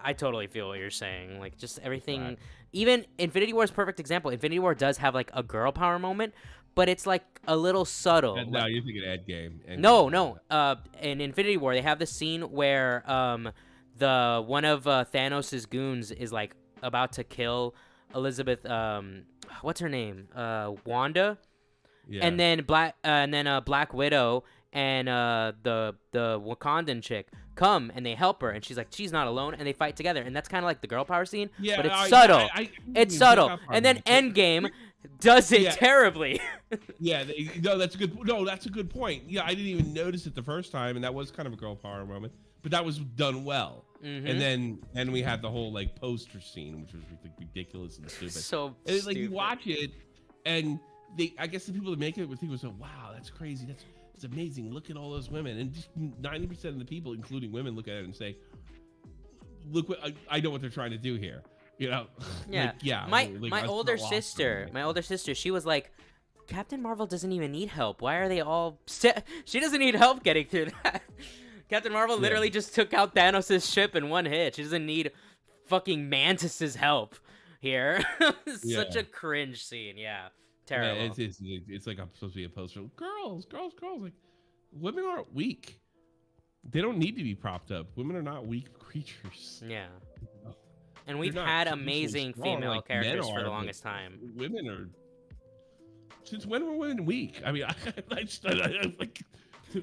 I totally feel what you're saying. Like, just everything. Right. Even Infinity War is a perfect example. Infinity War does have like a girl power moment, but it's like a little subtle. No, you're thinking Endgame. No. In Infinity War, they have the scene where the one of Thanos' goons is like about to kill Elizabeth. What's her name? Wanda. Yeah. And then Black Widow and the Wakandan chick come and they help her, and she's like, she's not alone, and they fight together, and that's kind of like the girl power scene, Yeah, but it's subtle. It's pick subtle, up on and then that. Endgame does it Yeah. terribly. Yeah, no, that's a good. No, that's a good point. Yeah, I didn't even notice it the first time, and that was kind of a girl power moment, but that was done well. Mhm. And then we had the whole like poster scene, which was like, ridiculous and stupid. So And it's like you stupid. watch it, and I guess the people that make it would think, wow, that's crazy. That's amazing. Look at all those women, and just 90% of the people, including women, look at it and say, look what I know what they're trying to do here. You know? Yeah. Like, yeah. My like, my I was older not lost sister, on it. she was like, Captain Marvel doesn't even need help. Why are they all? She doesn't need help getting through that. Captain Marvel literally just took out Thanos' ship in one hit. She doesn't need fucking Mantis's help here. Such a cringe scene. Yeah, terrible. Yeah, it's like I'm supposed to be a poster. Girls. Like, women aren't weak. They don't need to be propped up. Women are not weak creatures. Yeah. And we've They're not had traditionally amazing strong female like men characters for are, the but longest time. Women are. Since when were women weak? I mean, I like.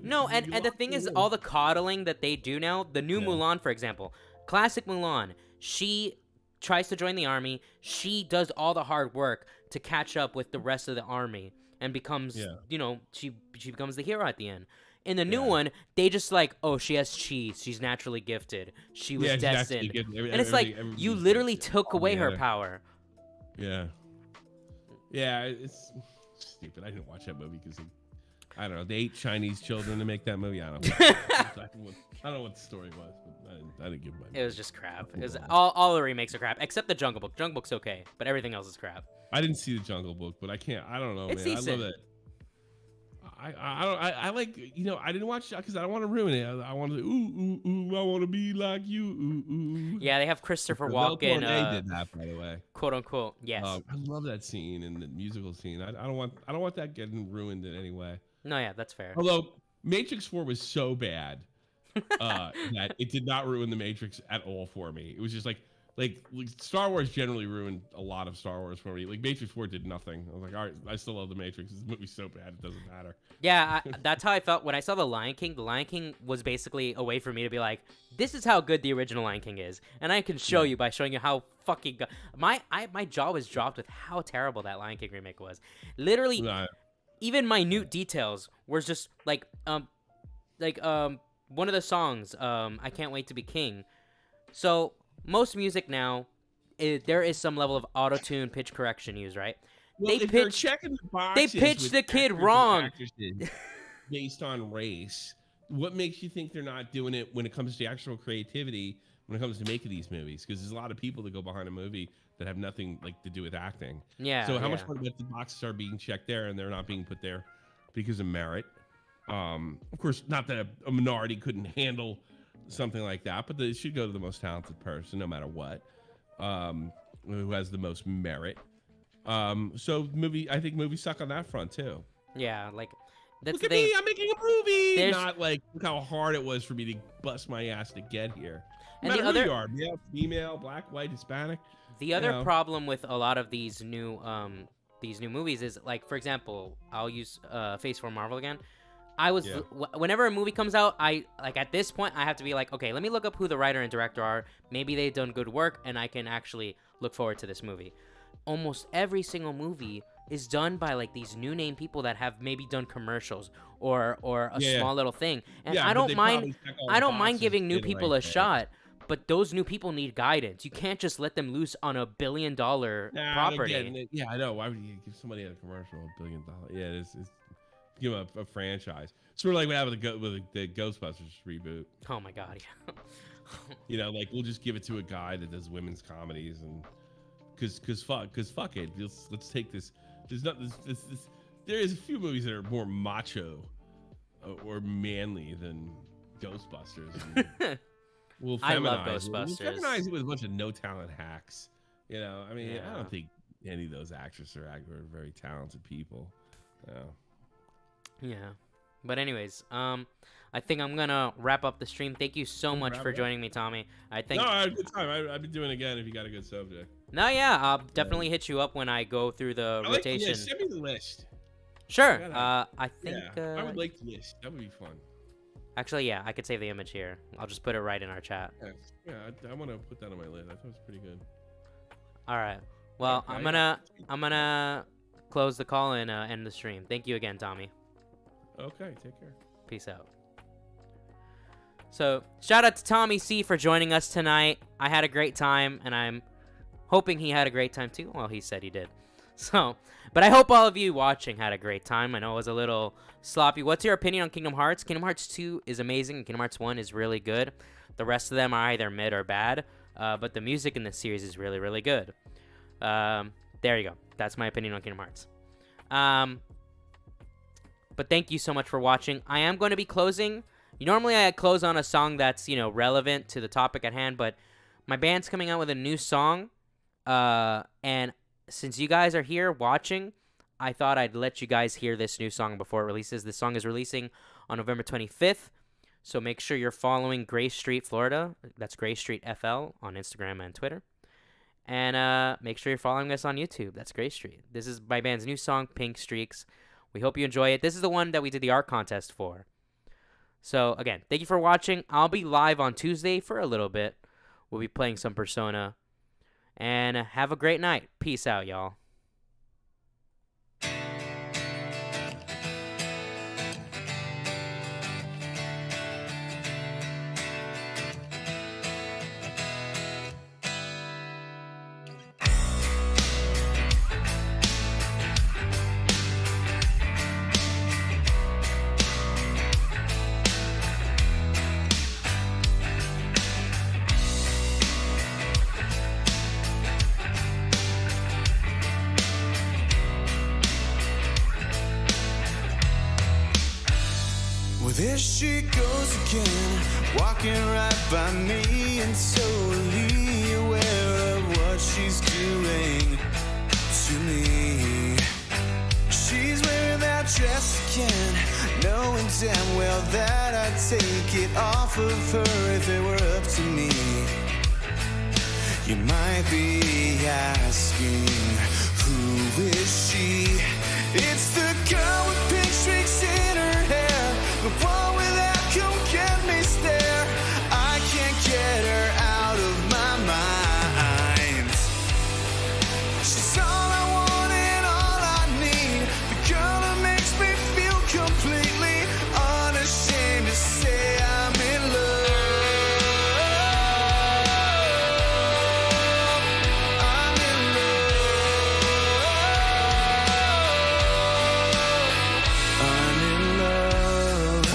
No, and the thing is, all the coddling that they do now, the new Mulan, for example, classic Mulan, she tries to join the army. She does all the hard work to catch up with the rest of the army and becomes, she becomes the hero at the end. In the new one, they just like, oh, she has chi. She's naturally gifted. She was destined. And it's like, you literally took away her power. Yeah. Yeah, it's stupid. I didn't watch that movie because I don't know. They ate Chinese children to make that movie. I don't know. I don't know what the story was, but I didn't give my. It was just crap. It was all the remakes are crap, except the Jungle Book. Jungle Book's okay, but everything else is crap. I didn't see the Jungle Book, but I can't. I don't know, It's man. decent. I love it. I like, I didn't watch it because I don't want to ruin it. I want to, I want to be like you, Yeah, they have Christopher Walken. They did that, by the way. Quote unquote. Yes. I love that scene and the musical scene. I don't want that getting ruined in any way. No, yeah, that's fair. Although Matrix 4 was so bad that it did not ruin the Matrix at all for me. It was just like Star Wars generally ruined a lot of Star Wars for me. Like Matrix 4 did nothing. I was like, all right, I still love the Matrix. This movie's so bad it doesn't matter. Yeah, that's how I felt when I saw The Lion King. The Lion King was basically a way for me to be like, this is how good the original Lion King is, and I can show you by showing you how fucking good. My jaw was dropped with how terrible that Lion King remake was. Literally, even minute details were just like one of the songs, I Can't Wait to Be King. So most music now, there is some level of auto-tune pitch correction used, right? Well, They pitched the kid wrong based on race. What makes you think they're not doing it when it comes to actual creativity, when it comes to making these movies? Because there's a lot of people that go behind a movie that have nothing to do with acting. Yeah. So how much more about the boxes are being checked there and they're not being put there because of merit? Of course, not that a minority couldn't handle something like that, but it should go to the most talented person, no matter what, who has the most merit. So I think movies suck on that front too. Yeah, that's Look the at thing. me, I'm making a movie. Not like look how hard it was for me to bust my ass to get here. No And matter who you are, male, female, black, white, Hispanic. The other problem with a lot of these new movies is, like, for example, I'll use Phase 4 Marvel again. Whenever a movie comes out, at this point I have to be like, okay, let me look up who the writer and director are. Maybe they've done good work and I can actually look forward to this movie. Almost every single movie is done by these new name people that have maybe done commercials or a small little thing. And I don't mind giving new people a shot, but those new people need guidance. You can't just let them loose on $1 billion property. Again, yeah, I know. Why would you give somebody a commercial $1 billion? Yeah, it's give them a franchise. Sort of like what happened with the Ghostbusters reboot. Oh my god, yeah. We'll just give it to a guy that does women's comedies and because fuck it. Let's take this. There is a few movies that are more macho or manly than Ghostbusters. I love Ghostbusters. We'll feminize it with a bunch of no talent hacks. I don't think any of those actors are very talented people. Yeah. But anyways, I think I'm gonna wrap up the stream. Thank you so much for joining me, Tommy. I had a good time. I've been doing it again if you got a good subject. No, yeah, I'll definitely hit you up when I go through the rotation. Send me the list. Sure. gotta- I think. Yeah, I would like the list. That would be fun. Actually, yeah, I could save the image here. I'll just put it right in our chat. Yeah, I want to put that on my list. I thought it was pretty good. All right. Well, Okay. I'm gonna close the call and end the stream. Thank you again, Tommy. Okay, take care. Peace out. So, shout out to Tommy C for joining us tonight. I had a great time, and I'm hoping he had a great time too. Well, he said he did. So, but I hope all of you watching had a great time. I know it was a little sloppy. What's your opinion on Kingdom Hearts? Kingdom Hearts 2 is amazing, and Kingdom Hearts 1 is really good. The rest of them are either mid or bad, but the music in this series is really, really good. There you go. That's my opinion on Kingdom Hearts. But thank you so much for watching. I am going to be closing. Normally I close on a song that's, relevant to the topic at hand, but my band's coming out with a new song, and since you guys are here watching, I thought I'd let you guys hear this new song before it releases. This song is releasing on November 25th, so make sure you're following Gray Street Florida. That's Gray Street FL on Instagram and Twitter. And make sure you're following us on YouTube. That's Gray Street. This is my band's new song, Pink Streaks. We hope you enjoy it. This is the one that we did the art contest for. So, again, thank you for watching. I'll be live on Tuesday for a little bit. We'll be playing some Persona. And have a great night. Peace out, y'all. There she goes again, walking right by me and totally aware of what she's doing to me. She's wearing that dress again, knowing damn well that I'd take it off of her if it were up to me. You might be asking, who is she? It's the girl with pink streaks in her hair, the one with that come get me stare. I can't get her out of my mind. She's all I want and all I need, the girl that makes me feel completely unashamed to say I'm in love. I'm in love. I'm in love.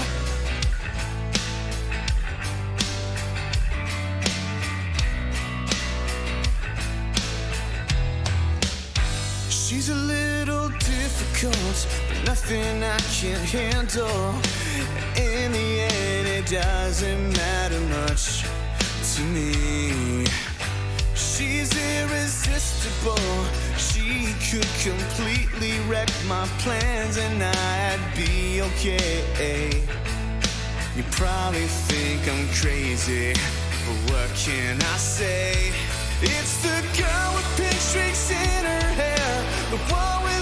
She's a little difficult, but nothing I can't handle. In the end, it doesn't matter much to me. She's irresistible. She could completely wreck my plans and I'd be okay. You probably think I'm crazy, but what can I say? It's the girl with pink streaks in her hair, the one with